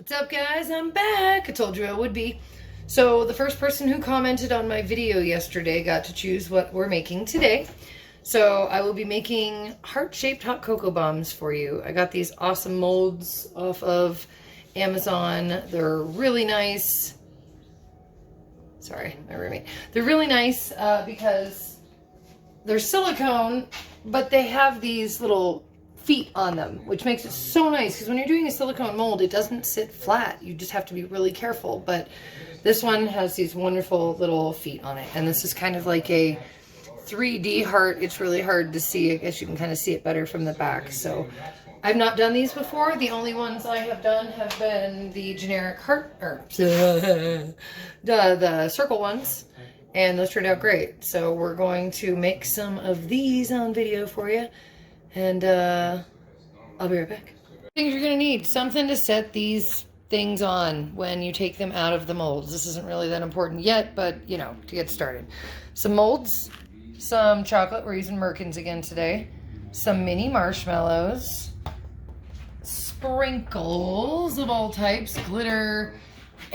What's up, guys? I'm back. I told you I would be. So the first person who commented on my video yesterday got to choose what we're making today. So I will be making heart-shaped hot cocoa bombs for you. I got these awesome molds off of Amazon. They're really nice. Sorry, my roommate. They're really nice because they're silicone, but they have these little feet on them, which makes it so nice because when you're doing a silicone mold, it doesn't sit flat. You just have to be really careful. But this one has these wonderful little feet on it, and this is kind of like a 3D heart. It's really hard to see. I guess you can kind of see it better from the back. So I've not done these before. The only ones I have done have been the generic heart, or the circle ones, and those turned out great. So we're going to make some of these on video for you. And I'll be right back. Things you're gonna need: something to set these things on when you take them out of the molds. This isn't really that important yet, but you know, to get started. Some molds, some chocolate. We're using Merkins again today. Some mini marshmallows, sprinkles of all types, glitter,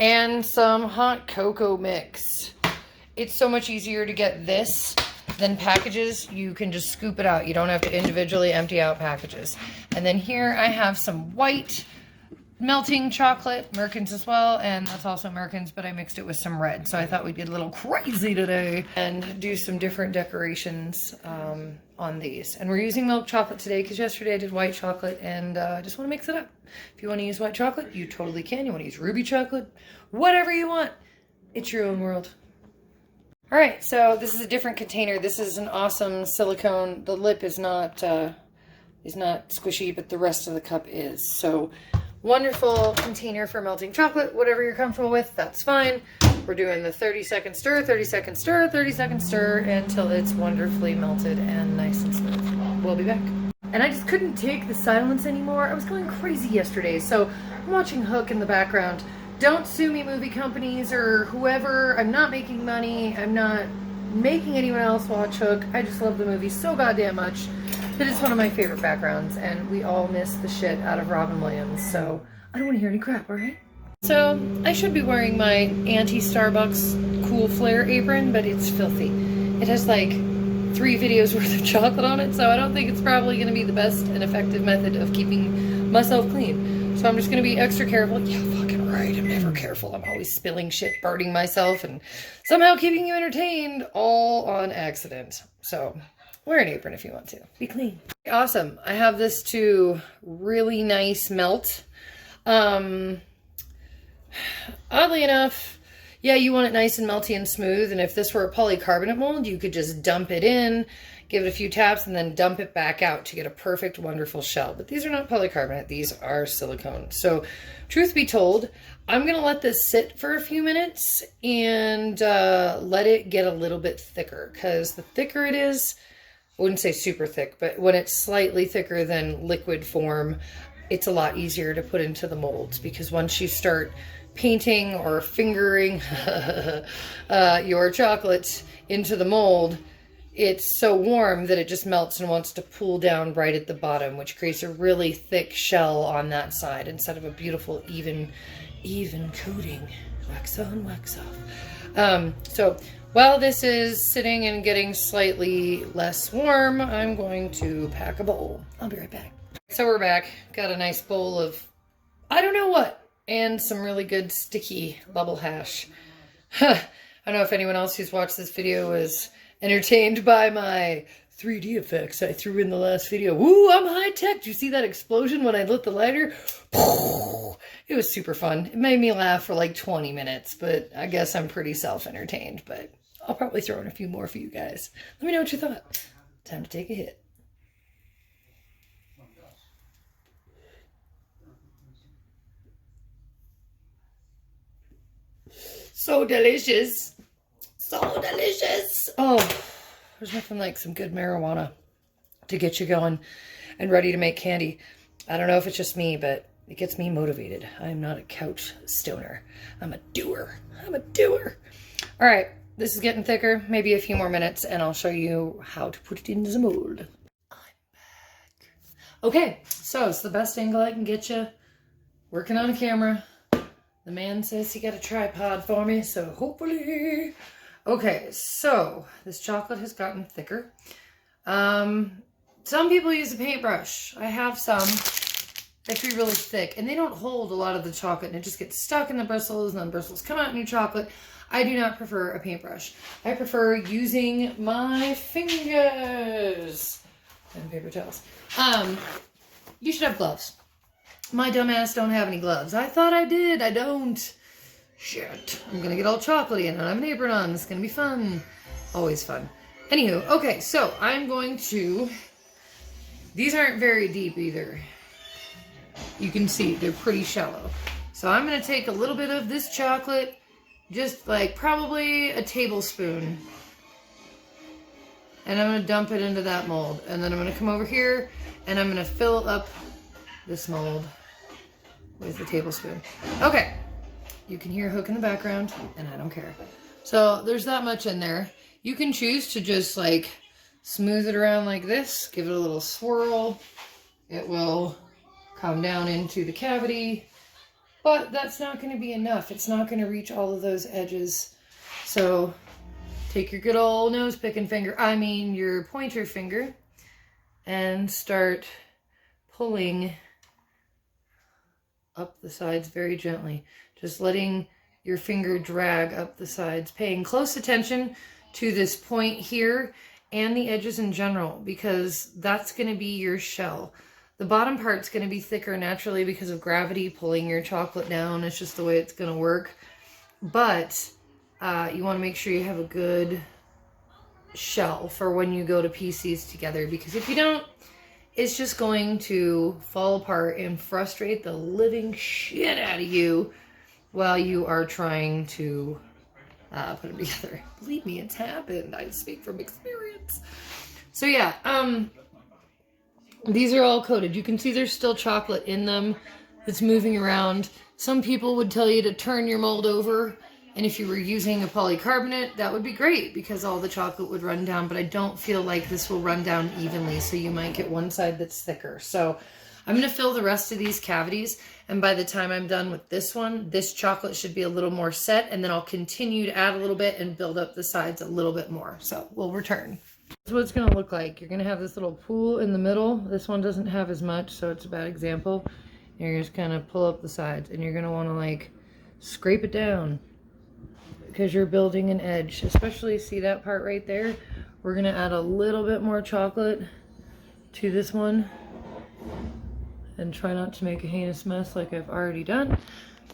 and some hot cocoa mix. It's so much easier to get this than packages. You can just scoop it out. You don't have to individually empty out packages. And then here I have some white melting chocolate, Merkins as well, and that's also Merkins, but I mixed it with some red. So I thought we'd get a little crazy today and do some different decorations on these. And we're using milk chocolate today because yesterday I did white chocolate, and I just want to mix it up. If you want to use white chocolate, you totally can. You want to use ruby chocolate, whatever you want. It's your own world. All right, so this is a different container. This is an awesome silicone. The lip is not squishy, but the rest of the cup is. So wonderful container for melting chocolate. Whatever you're comfortable with, that's fine. We're doing the 30-second stir, 30-second stir, 30-second stir until it's wonderfully melted and nice and smooth. We'll be back. And I just couldn't take the silence anymore. I was going crazy yesterday, so I'm watching Hook in the background. Don't sue me, movie companies or whoever. I'm not making money. I'm not making anyone else watch Hook. I just love the movie so goddamn much. It is one of my favorite backgrounds, and we all miss the shit out of Robin Williams, so I don't want to hear any crap, alright? So, I should be wearing my anti-Starbucks Cool Flare apron, but it's filthy. It has like 3 videos worth of chocolate on it, so I don't think it's probably going to be the best and effective method of keeping myself clean. So I'm just going to be extra careful. Yeah, fucking right. I'm never careful. I'm always spilling shit, burning myself, and somehow keeping you entertained, all on accident. So wear an apron if you want to. Be clean. Awesome. I have this to really nice melt. Oddly enough, yeah, you want it nice and melty and smooth. And if this were a polycarbonate mold, you could just dump it in, give it a few taps, and then dump it back out to get a perfect, wonderful shell. But these are not polycarbonate. These are silicone. So truth be told, I'm going to let this sit for a few minutes and let it get a little bit thicker. Because the thicker it is, I wouldn't say super thick, but when it's slightly thicker than liquid form, it's a lot easier to put into the molds. Because once you start painting or fingering your chocolate into the mold, it's so warm that it just melts and wants to pool down right at the bottom, which creates a really thick shell on that side instead of a beautiful even coating. Wax on, wax off. So while this is sitting and getting slightly less warm, I'm going to pack a bowl. I'll be right back. So we're back. Got a nice bowl of I don't know what, and some really good sticky bubble hash. I don't know if anyone else who's watched this video is entertained by my 3D effects I threw in the last video. Woo, I'm high tech. Did you see that explosion when I lit the lighter? It was super fun. It made me laugh for like 20 minutes, but I guess I'm pretty self-entertained, but I'll probably throw in a few more for you guys. Let me know what you thought. Time to take a hit. So delicious. So delicious. Oh, there's nothing like some good marijuana to get you going and ready to make candy. I don't know if it's just me, but it gets me motivated. I'm not a couch stoner. I'm a doer. I'm a doer. All right, this is getting thicker. Maybe a few more minutes, and I'll show you how to put it in the mold. I'm back. Okay, so it's the best angle I can get you. Working on a camera. The man says he got a tripod for me, so hopefully. Okay, so this chocolate has gotten thicker. Some people use a paintbrush. I have some. They can be really thick, and they don't hold a lot of the chocolate, and it just gets stuck in the bristles, and then bristles come out in your chocolate. I do not prefer a paintbrush. I prefer using my fingers and paper towels. You should have gloves. My dumbass don't have any gloves. I thought I did. I don't. Shit. I'm gonna get all chocolatey and I don't have an apron on. It's gonna be fun. Always fun. Anywho, okay, so I'm going to... These aren't very deep either. You can see they're pretty shallow. So I'm gonna take a little bit of this chocolate, just like probably a tablespoon, and I'm gonna dump it into that mold. And then I'm gonna come over here and I'm gonna fill up this mold with a tablespoon. Okay, you can hear a hook in the background and I don't care. So there's that much in there. You can choose to just like smooth it around like this, give it a little swirl. It will come down into the cavity, but that's not going to be enough. It's not going to reach all of those edges. So take your good old nose picking finger, your pointer finger, and start pulling up the sides very gently. Just letting your finger drag up the sides, paying close attention to this point here and the edges in general, because that's going to be your shell. The bottom part's going to be thicker naturally because of gravity pulling your chocolate down. It's just the way it's going to work. But you want to make sure you have a good shell for when you go to piece these together, because if you don't, it's just going to fall apart and frustrate the living shit out of you while you are trying to put them together. Believe me, it's happened. I speak from experience. So yeah, these are all coated. You can see there's still chocolate in them that's moving around. Some people would tell you to turn your mold over, and if you were using a polycarbonate, that would be great because all the chocolate would run down, but I don't feel like this will run down evenly, so you might get one side that's thicker. So I'm going to fill the rest of these cavities, and by the time I'm done with this one, this chocolate should be a little more set, and then I'll continue to add a little bit and build up the sides a little bit more. So we'll return. This is what it's going to look like. You're going to have this little pool in the middle. This one doesn't have as much, so it's a bad example. You're just going to pull up the sides, and you're going to want to like scrape it down because you're building an edge. Especially, see that part right there? We're going to add a little bit more chocolate to this one and try not to make a heinous mess like I've already done.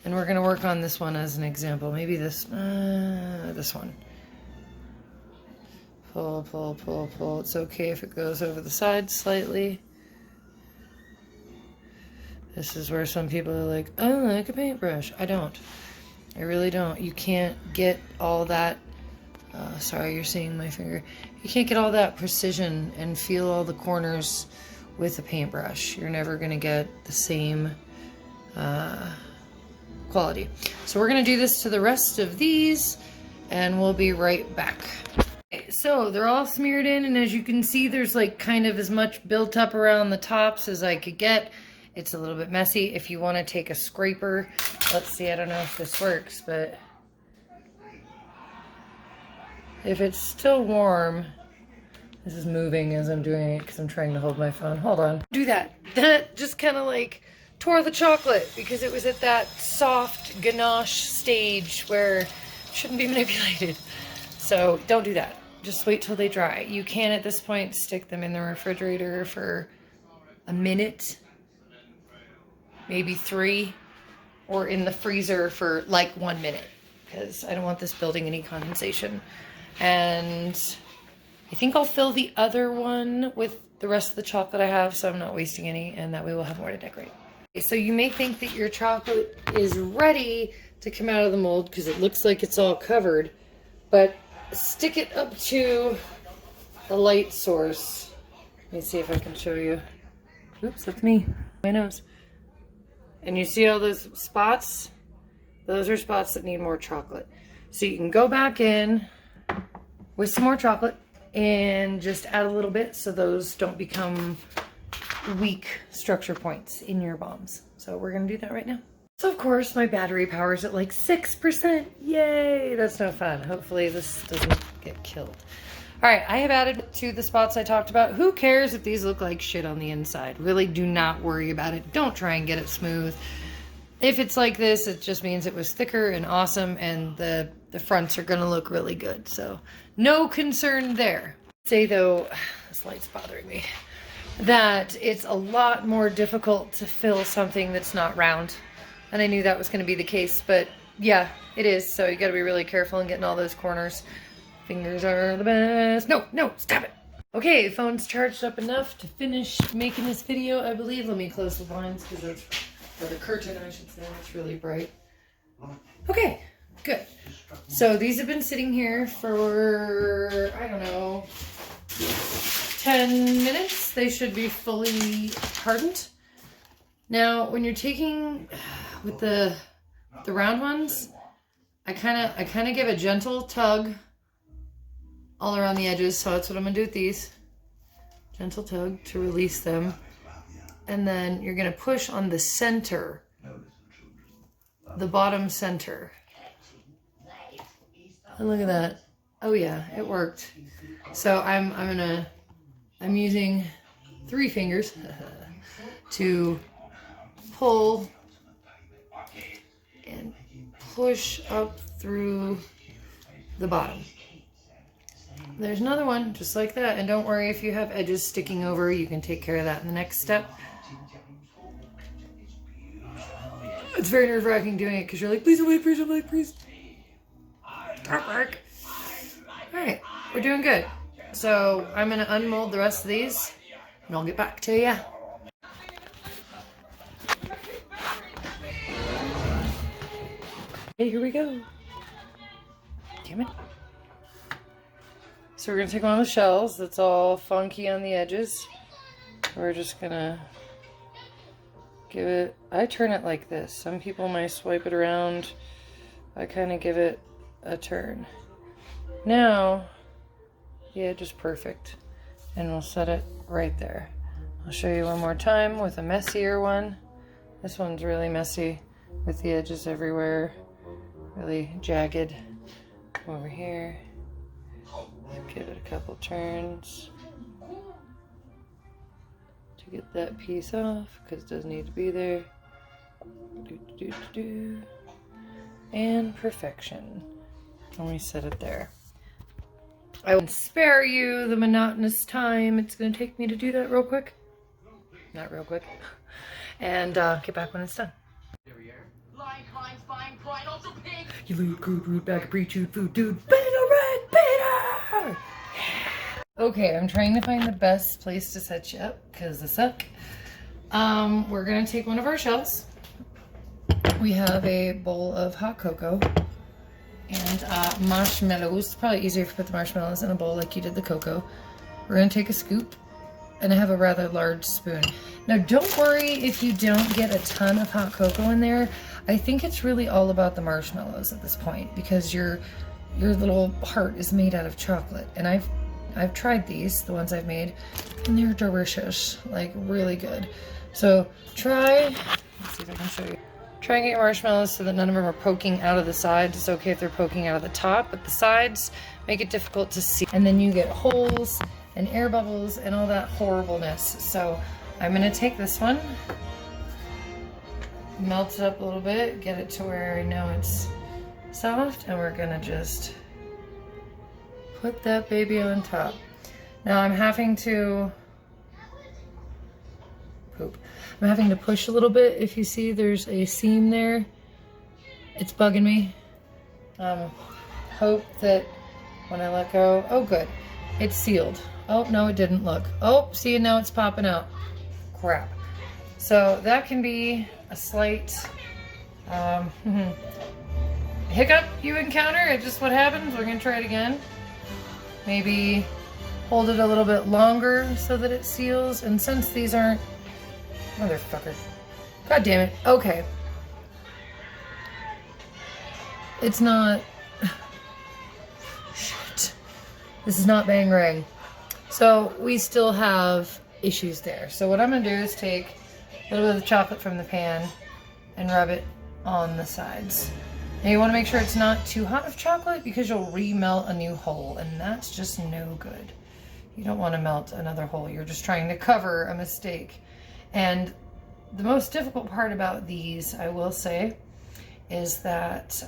And we're going to work on this one as an example. Maybe this one. Pull, pull, pull, pull. It's okay if it goes over the side slightly. This is where some people are like, I don't like a paintbrush. I don't. I really don't. You can't get all that, sorry, you're seeing my finger. You can't get all that precision and feel all the corners with a paintbrush. You're never going to get the same quality. So we're going to do this to the rest of these, and we'll be right back. So they're all smeared in, and as you can see, there's like kind of as much built up around the tops as I could get. It's a little bit messy. If you want to take a scraper, let's see, I don't know if this works, but if it's still warm, this is moving as I'm doing it because I'm trying to hold my phone. Hold on. Do that. That just kind of like tore the chocolate because it was at that soft ganache stage where it shouldn't be manipulated. So don't do that. Just wait till they dry. You can at this point stick them in the refrigerator for a minute, maybe 3, or in the freezer for like 1 minute because I don't want this building any condensation. And I think I'll fill the other one with the rest of the chocolate I have so I'm not wasting any, and that way we'll have more to decorate. Okay, so you may think that your chocolate is ready to come out of the mold because it looks like it's all covered, but stick it up to the light source. Let me see if I can show you. Oops, that's me. My nose. And you see all those spots? Those are spots that need more chocolate. So you can go back in with some more chocolate and just add a little bit so those don't become weak structure points in your bombs. So we're going to do that right now. So of course my battery power's at like 6%. Yay, that's no fun. Hopefully this doesn't get killed. All right, I have added to the spots I talked about. Who cares if these look like shit on the inside? Really do not worry about it. Don't try and get it smooth. If it's like this, it just means it was thicker and awesome, and the fronts are gonna look really good. So no concern there. Say though, this light's bothering me, that it's a lot more difficult to fill something that's not round. And I knew that was gonna be the case, but yeah, it is. So you gotta be really careful in getting all those corners. Fingers are the best. No, no, stop it. Okay, phone's charged up enough to finish making this video, I believe. Let me close the blinds because that's, or the curtain, I should say. It's really bright. Okay, good. So these have been sitting here for, I don't know, 10 minutes. They should be fully hardened. Now, when you're taking with the round ones, I kind of give a gentle tug all around the edges. So that's what I'm gonna do with these. Gentle tug to release them. And then you're gonna push on the center, the bottom center. And look at that. Oh yeah, it worked. So I'm using 3 fingers to pull and push up through the bottom. There's another one just like that, and don't worry if you have edges sticking over, you can take care of that in the next step. It's very nerve-wracking doing it because you're like, please don't wait, please don't wait, please. Alright, we're doing good. So I'm gonna unmold the rest of these and I'll get back to you. Hey, here we go. Damn it. So we're gonna take one of the shells that's all funky on the edges. We're just gonna give it, I turn it like this. Some people might swipe it around. I kind of give it a turn. Now, the edge is perfect. And we'll set it right there. I'll show you one more time with a messier one. This one's really messy with the edges everywhere. Really jagged. Come over here. Give it a couple turns to get that piece off because it doesn't need to be there. And perfection. And we set it there. I won't spare you the monotonous time it's going to take me to do that real quick. Not real quick. And get back when it's done. You loot, crude, root, bag of pre-chewed food, dude. Better red, better! Okay, I'm trying to find the best place to set you up because I suck. We're gonna take one of our shells. We have a bowl of hot cocoa and marshmallows. It's probably easier if you put the marshmallows in a bowl like you did the cocoa. We're gonna take a scoop, and I have a rather large spoon. Now don't worry if you don't get a ton of hot cocoa in there. I think it's really all about the marshmallows at this point because your little heart is made out of chocolate. And I've tried these, the ones I've made, and they're delicious, like really good. So try, let's see if I can show you. Try and get your marshmallows so that none of them are poking out of the sides. It's okay if they're poking out of the top, but the sides make it difficult to see. And then you get holes and air bubbles and all that horribleness. So I'm gonna take this one, melt it up a little bit, get it to where I know it's soft, and we're gonna just put that baby on top. Now I'm having to push a little bit. If you see there's a seam there, it's bugging me. Hope that when I let go, oh good, it's sealed. Oh no, it didn't. Look. Oh, see, now it's popping out. Crap. So that can be a slight hiccup you encounter. It's just what happens. We're gonna try it again. Maybe hold it a little bit longer so that it seals. And since these aren't, motherfucker, god damn it. Okay, it's not. Shit. This is not Bangarang. So we still have issues there. So what I'm gonna do is take a little bit of the chocolate from the pan and rub it on the sides. And you want to make sure it's not too hot of chocolate because you'll remelt a new hole, and that's just no good. You don't want to melt another hole. You're just trying to cover a mistake. And the most difficult part about these, I will say, is that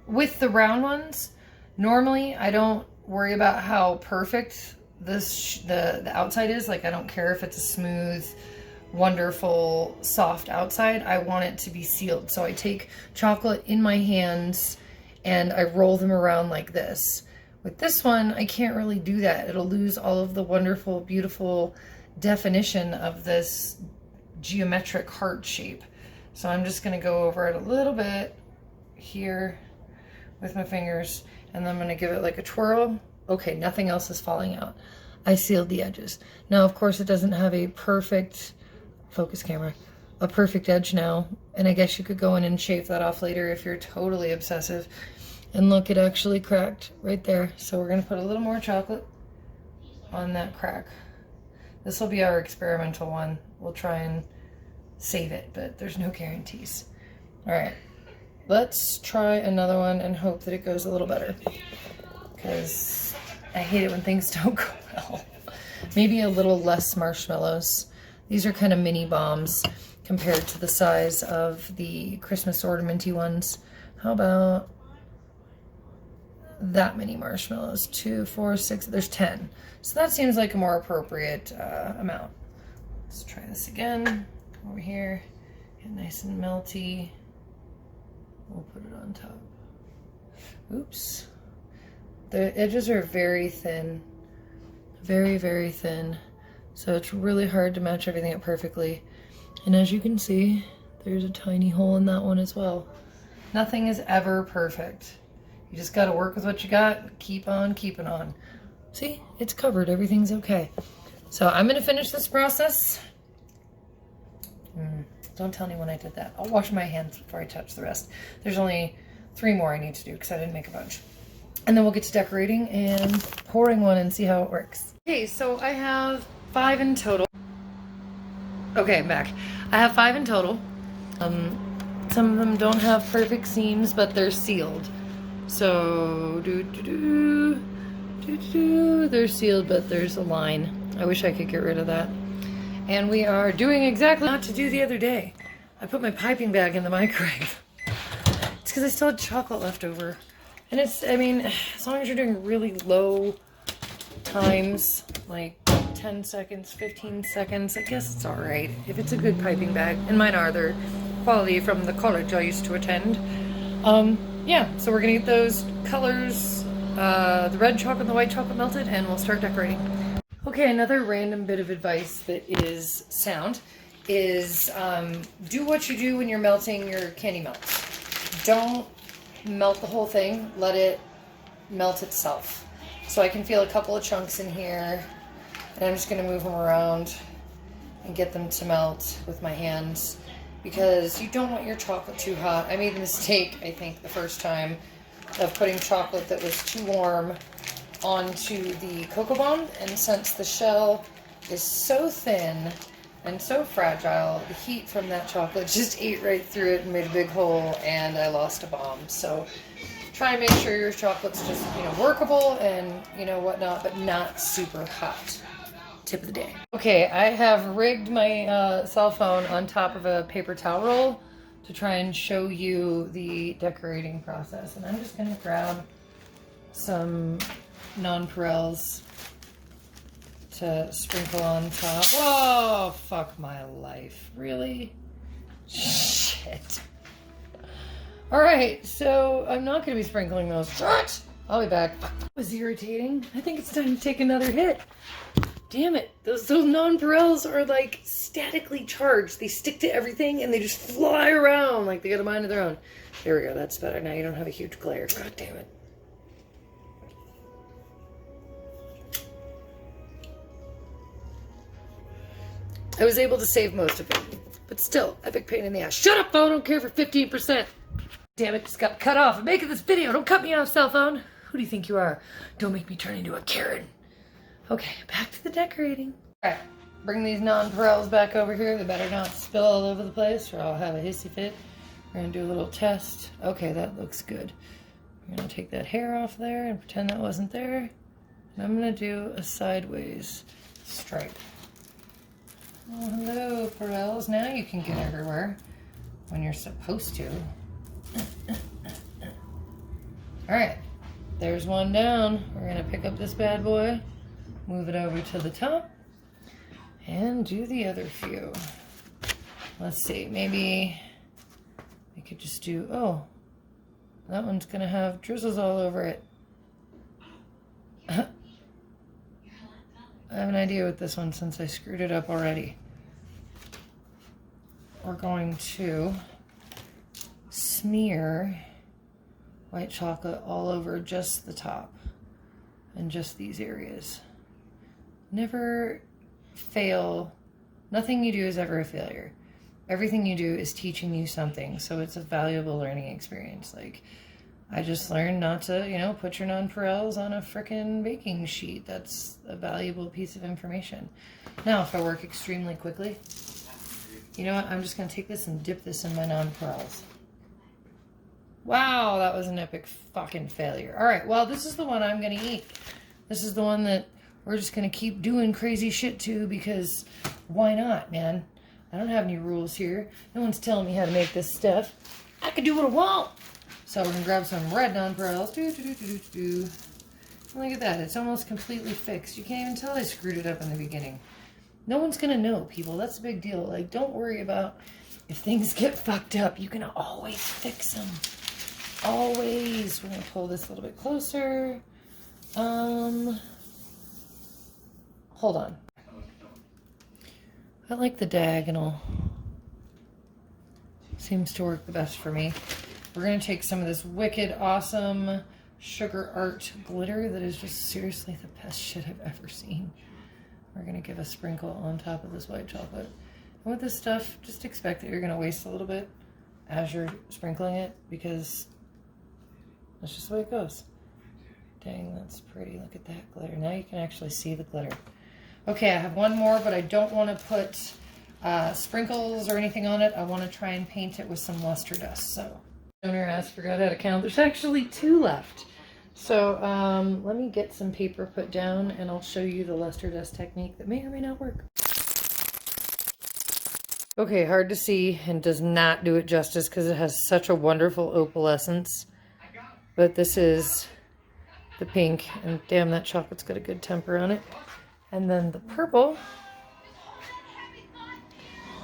with the round ones, normally I don't worry about how perfect the outside is. Like, I don't care if it's a smooth, wonderful, soft outside. I want it to be sealed. So I take chocolate in my hands and I roll them around like this. With this one, I can't really do that. It'll lose all of the wonderful, beautiful definition of this geometric heart shape. So I'm just gonna go over it a little bit here with my fingers, and then I'm gonna give it like a twirl. Okay, nothing else is falling out. I sealed the edges. Now, of course, it doesn't have a perfect, focus camera, a perfect edge now, and I guess you could go in and shave that off later if you're totally obsessive. And look, it actually cracked right there. So we're gonna put a little more chocolate on that crack. This will be our experimental one. We'll try and save it, but there's no guarantees. All right, let's try another one and hope that it goes a little better, because I hate it when things don't go well. Maybe a little less marshmallows. These are kind of mini bombs compared to the size of the Christmas ornamenty ones. How about that many marshmallows? 2, 4, 6, there's 10. So that seems like a more appropriate amount. Let's try this again. Over here, get nice and melty. We'll put it on top. Oops. The edges are very thin. Very, very thin. So it's really hard to match everything up perfectly. And as you can see, there's a tiny hole in that one as well. Nothing is ever perfect. You just got to work with what you got, keep on keeping on. See, it's covered, everything's okay. So I'm gonna finish this process. Don't tell anyone I did that. I'll wash my hands before I touch the rest. There's only 3 more I need to do because I didn't make a bunch. And then we'll get to decorating and pouring one and see how it works. Okay, so I have 5 in total. Okay, I'm back. I have 5 in total. Some of them don't have perfect seams, but they're sealed. So, they're sealed, but there's a line. I wish I could get rid of that. And we are doing exactly what to do the other day. I put my piping bag in the microwave. It's because I still had chocolate left over. And it's, I mean, as long as you're doing really low times, like 10 seconds, 15 seconds, I guess it's all right. If it's a good piping bag, and mine are, they're quality from the college I used to attend. Yeah, so we're gonna get those colors, the red chocolate and the white chocolate melted, and we'll start decorating. Okay, another random bit of advice that is sound is do what you do when you're melting your candy melts. Don't melt the whole thing, let it melt itself. So I can feel a couple of chunks in here, and I'm just gonna move them around and get them to melt with my hands, because you don't want your chocolate too hot. I made the mistake, I think, the first time of putting chocolate that was too warm onto the cocoa bomb, and since the shell is so thin and so fragile, the heat from that chocolate just ate right through it and made a big hole, and I lost a bomb. So try and make sure your chocolate's just, you know, workable and, you know, whatnot, but not super hot. Tip of the day. Okay, I have rigged my cell phone on top of a paper towel roll to try and show you the decorating process. And I'm just gonna grab some nonpareils to sprinkle on top. Oh, fuck my life. Really? Shit. All right, so I'm not gonna be sprinkling those. What? I'll be back. That was irritating. I think it's time to take another hit. Damn it, those nonpareils are like statically charged. They stick to everything and they just fly around like they got a mind of their own. There we go, that's better. Now you don't have a huge glare. God damn it. I was able to save most of it, but still, epic pain in the ass. Shut up, phone, I don't care for 15%. Damn it, just got cut off. I'm making this video. Don't cut me off, cell phone. Who do you think you are? Don't make me turn into a Karen. Okay, back to the decorating. All right, bring these nonpareils back over here. They better not spill all over the place or I'll have a hissy fit. We're gonna do a little test. Okay, that looks good. I'm gonna take that hair off there and pretend that wasn't there. And I'm gonna do a sideways stripe. Oh, hello, Parels. Now you can get everywhere when you're supposed to. All right, there's one down. We're gonna pick up this bad boy, move it over to the top, and do the other few. Let's see, maybe we could just do, oh, that one's gonna have drizzles all over it. I have an idea with this one since I screwed it up already. We're going to smear white chocolate all over just the top and just these areas. Never fail. Nothing you do is ever a failure. Everything you do is teaching you something, so it's a valuable learning experience. Like, I just learned not to, you know, put your nonpareils on a frickin' baking sheet. That's a valuable piece of information. Now, if I work extremely quickly, you know what? I'm just gonna take this and dip this in my nonpareils. Wow, that was an epic fucking failure. All right, well, this is the one I'm gonna eat. This is the one that we're just gonna keep doing crazy shit to because why not, man? I don't have any rules here. No one's telling me how to make this stuff. I can do what I want. So we're gonna grab some red nonpareils. Look at that, it's almost completely fixed. You can't even tell I screwed it up in the beginning. No one's gonna know, people. That's a big deal. Like, don't worry about if things get fucked up. You can always fix them. Always. We're gonna pull this a little bit closer. Hold on. I like the diagonal. Seems to work the best for me. We're gonna take some of this wicked, awesome sugar art glitter that is just seriously the best shit I've ever seen. We're gonna give a sprinkle on top of this white chocolate. And with this stuff, just expect that you're gonna waste a little bit as you're sprinkling it because that's just the way it goes. Dang, that's pretty. Look at that glitter. Now you can actually see the glitter. Okay, I have one more, but I don't want to put sprinkles or anything on it. I want to try and paint it with some luster dust. So, owner asked, forgot how to count. There's actually 2 left. So, let me get some paper put down and I'll show you the luster dust technique that may or may not work. Okay, hard to see and does not do it justice because it has such a wonderful opalescence. But this is the pink, and damn, that chocolate's got a good temper on it. And then the purple,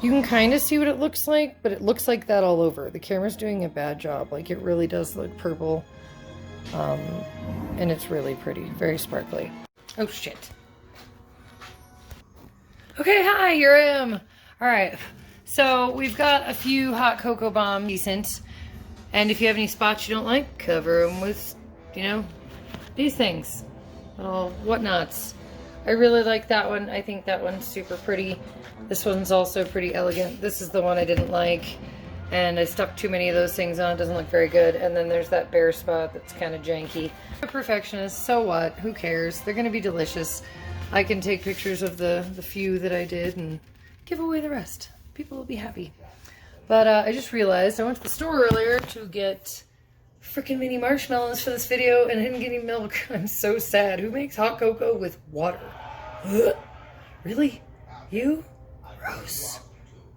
you can kind of see what it looks like, but it looks like that all over. The camera's doing a bad job. Like, it really does look purple. And it's really pretty, very sparkly. Oh shit. Okay, hi, here I am. All right, so we've got a few hot cocoa bombs, decent. And if you have any spots you don't like, cover them with, you know, these things, little whatnots. I really like that one. I think that one's super pretty. This one's also pretty elegant. This is the one I didn't like, and I stuck too many of those things on. It doesn't look very good. And then there's that bare spot that's kind of janky. I'm a perfectionist, so what? Who cares? They're gonna be delicious. I can take pictures of the few that I did and give away the rest. People will be happy. But I just realized I went to the store earlier to get freaking mini marshmallows for this video and I didn't get any milk. I'm so sad. Who makes hot cocoa with water? Ugh. Really? You? Gross.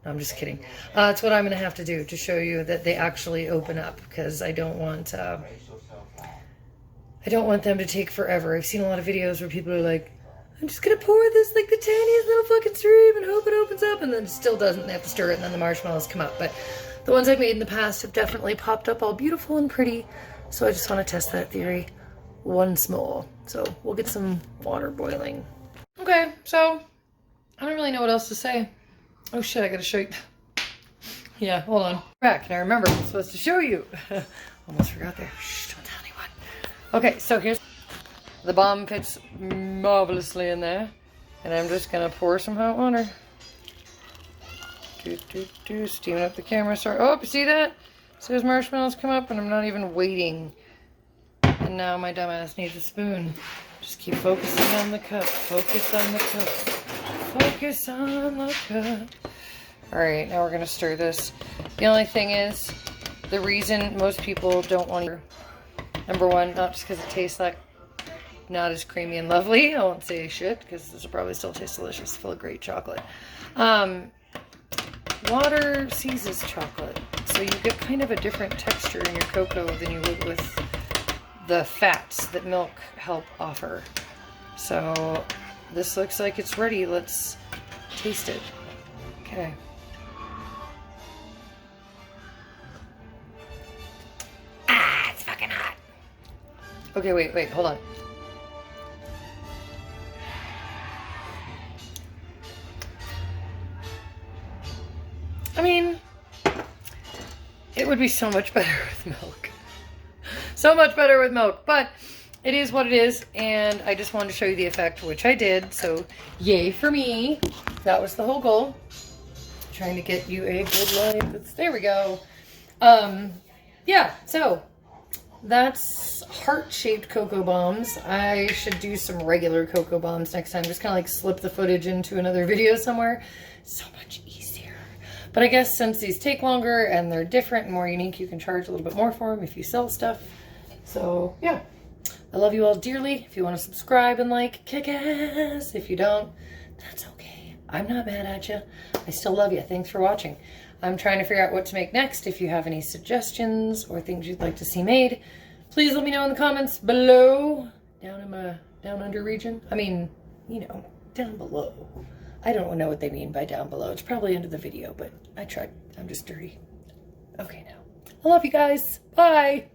No, I'm just kidding. It's what I'm going to have to do to show you that they actually open up because I don't want them to take forever. I've seen a lot of videos where people are like, I'm just going to pour this like the tiniest little fucking stream and hope it opens up, and then it still doesn't. They have to stir it and then the marshmallows come up. But the ones I've made in the past have definitely popped up all beautiful and pretty. So I just want to test that theory once more. So we'll get some water boiling. Okay, so I don't really know what else to say. Oh shit, I gotta show you. Yeah, hold on. Back, and I remember I'm supposed to show you. Almost forgot there. Shh, don't tell anyone. Okay, so here's the bomb fits marvelously in there. And I'm just gonna pour some hot water. Steaming up the camera. Sorry. Oh, you see that? So those marshmallows come up and I'm not even waiting. And now my dumbass needs a spoon. Just keep focusing on the cup. Focus on the cup. Focus on the cup. Alright, now we're going to stir this. The only thing is, the reason most people don't want to, number one, not just because it tastes like not as creamy and lovely. I won't say shit, because this will probably still taste delicious, full of great chocolate. Water seizes chocolate, so you get kind of a different texture in your cocoa than you would with the fats that milk help offer. So this looks like it's ready. Let's taste it. Okay. Ah, it's fucking hot. Okay, wait, hold on. I mean, it would be so much better with milk. So much better with milk, but it is what it is, and I just wanted to show you the effect, which I did, so yay for me. That was the whole goal. Trying to get you a good life. There we go. Yeah, so that's heart-shaped cocoa bombs. I should do some regular cocoa bombs next time. Just kind of like slip the footage into another video somewhere. So much easier. But I guess since these take longer and they're different and more unique, you can charge a little bit more for them if you sell stuff. So, yeah. I love you all dearly. If you want to subscribe and like, kick ass. If you don't, that's okay. I'm not mad at you. I still love you. Thanks for watching. I'm trying to figure out what to make next. If you have any suggestions or things you'd like to see made, please let me know in the comments below. Down in my down under region. I mean, you know, down below. I don't know what they mean by down below. It's probably under the video, but I tried. I'm just dirty. Okay, now. I love you guys. Bye.